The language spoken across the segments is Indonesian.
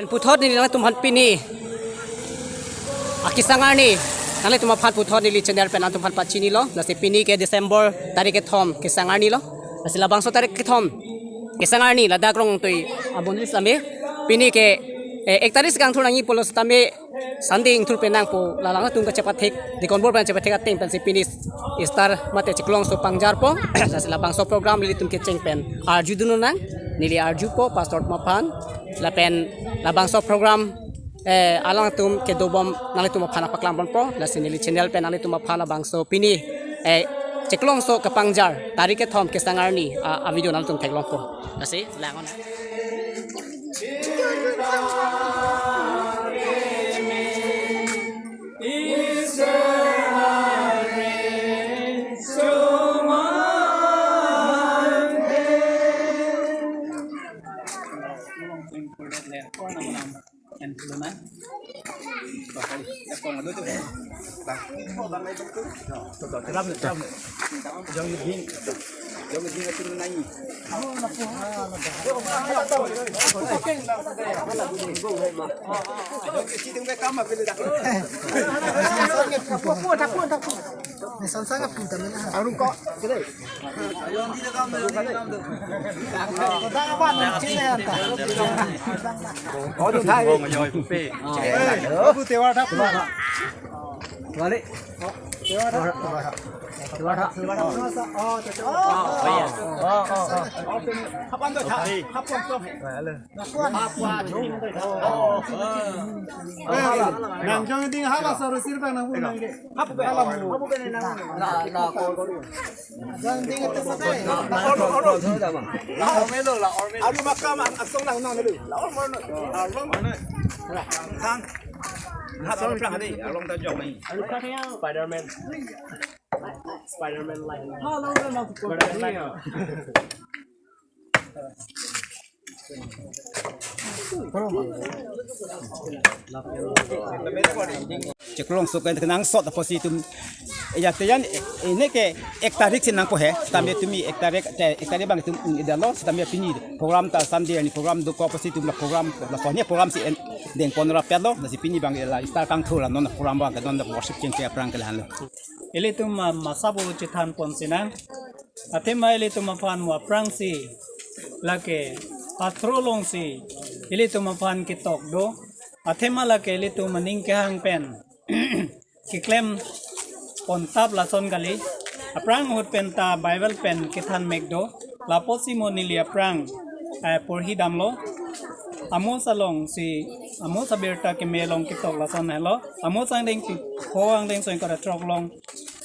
เป็นผู้ทอดนี่นะตุมพันปีนี่akisangar ni nale tuma phat puthot ni li channel pen antum phat pachi ni lo la se pini ke December tarik ke thom kisangar ni lo la se labang so tarik ke thom kisangar ni la dakrong toi abonli same pini ke 1 tarik kangthur nangi polos tame Sunday ingthur penang po la lang tung ka cepat thek di konbor ban cepat thek ating pen se pini star mate CHEKLO LONGSO KANGTHUR po la se labang so program li tum ke cheng pen arju dunu nang nili arju po pastor mapan la pen labang so program alang tum ke dobom nali tum phana paklam bon po la sinili channel pe nali tum phana bangso pini CHEKLO LONGSO KANGTHUR tarik ke thom ke sangar ni a video nal tum theklong po la se langon and Luna. Spider-Man like CHEKLO LONGSO KANGTHUR sot apa sih tum ya tian ini ke ektarik sin nang ko he tambe tumi ektarik bang tum idalo tambe pini program ta Sunday ni program do ko sih tum la program si deng ponra pelo na si pini bang la star KANGTHUR la non program bang don worship king ke prang ke han lo ili tum masabu chitan ponsina atema ili tum fan wa prang si lake athrolong si ili tum fan kitok do atema lake ili tum ning ke hang pen kiklem pontab lason kali aprang hut pen ta Bible pen kithan mekdo laposi monili aprang porhi damlo amo salong si amo sabirta ke melong kitok lason hello amo sang ding hoang ding soin kara trok long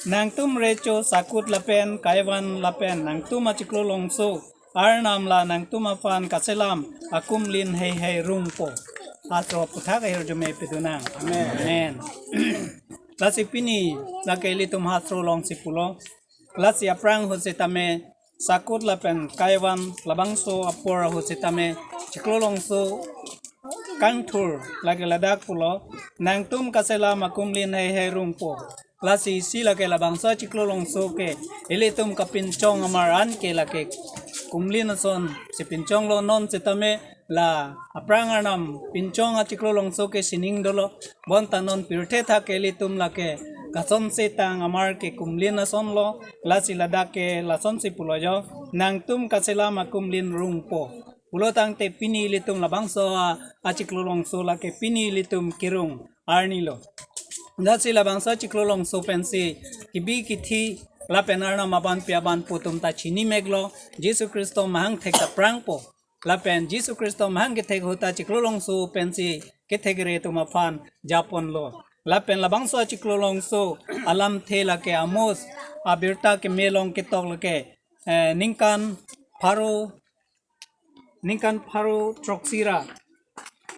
nang tum recho sakut lapen kaiwan lapen nang tum CHEKLO LONGSO arnam la nang tum afan kaselam akum lin hei rungpo atro puthak herjume pidunang amen lasi pini lakeli tum CHEKLO LONGSO pulo lasi aprang hositame sakut lapen kaiwan labangso apora hositame CHEKLO LONGSO KANGTHUR lagi ladak pulo nang tum kaselam akum lin hei rungpo lasi sila ke labangsa CHEKLO LONGSO ke ilitum kapincong amaran ke lake kumlin son si pincong lo non sitame la aprangar nam pincong CHEKLO LONGSO ke sining dolo bonta non pirte tha ke ilitum lake kason setang amar ke kumlin son lo lasi ladake lason si pulo jo nang tum kasela makumlin rungpo pulo tang te pini ilitum labangso CHEKLO LONGSO lake pini ilitum kirung arnilo Nasi labangsa CHEKLO LONGSO pensi kibi kithi la penarna maban piaban putum ta chini meglo Jesu Kristo mahang thek ta prang po la pen Jesu Kristo mahang ke thek hota CHEKLO LONGSO pensi ke thek re tu mafan japon lo la pen labangsa CHEKLO LONGSO alam the la ke amos abirta ke melong ke tok ke ningkan pharu troksira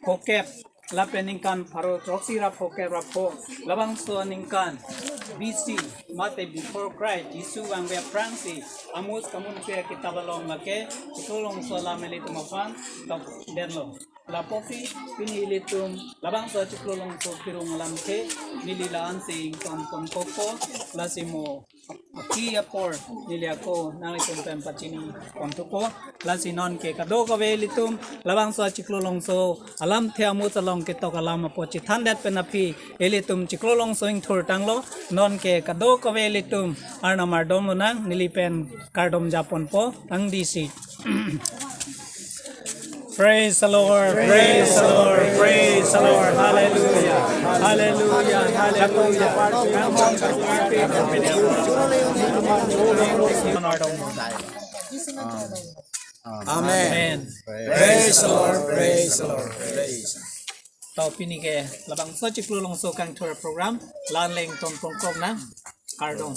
kokep lapen ningkan paro troksira poke rapo labangso ningkan BC mate before Christ Jisu ang be prangsi amos kamun pe kitabalong make CHEKLO LONGSO lameli tumafan tok denlo lapofi pinilitum labangso CHEKLO LONGSO pirung lamke nililaan sing kon popo lasimo Kia por dili ako nang itong pempachini konto ko lasi non ke kado ka velitum labang so chiklo longso alam thea mo talong ke to kalama po chithan dat penapi elitum chiklo longso ing thur tanglo non ke kado ka velitum arna mardom nang nilipen kardom japon po ang DC. Praise the Lord, praise the Lord, praise the Lord, hallelujah, hallelujah, hallelujah. Amen. Praise the Lord, praise the Lord, praise. Tao pinike labang so chiklo longso kangthur program lan leng ton pongkong na kardon.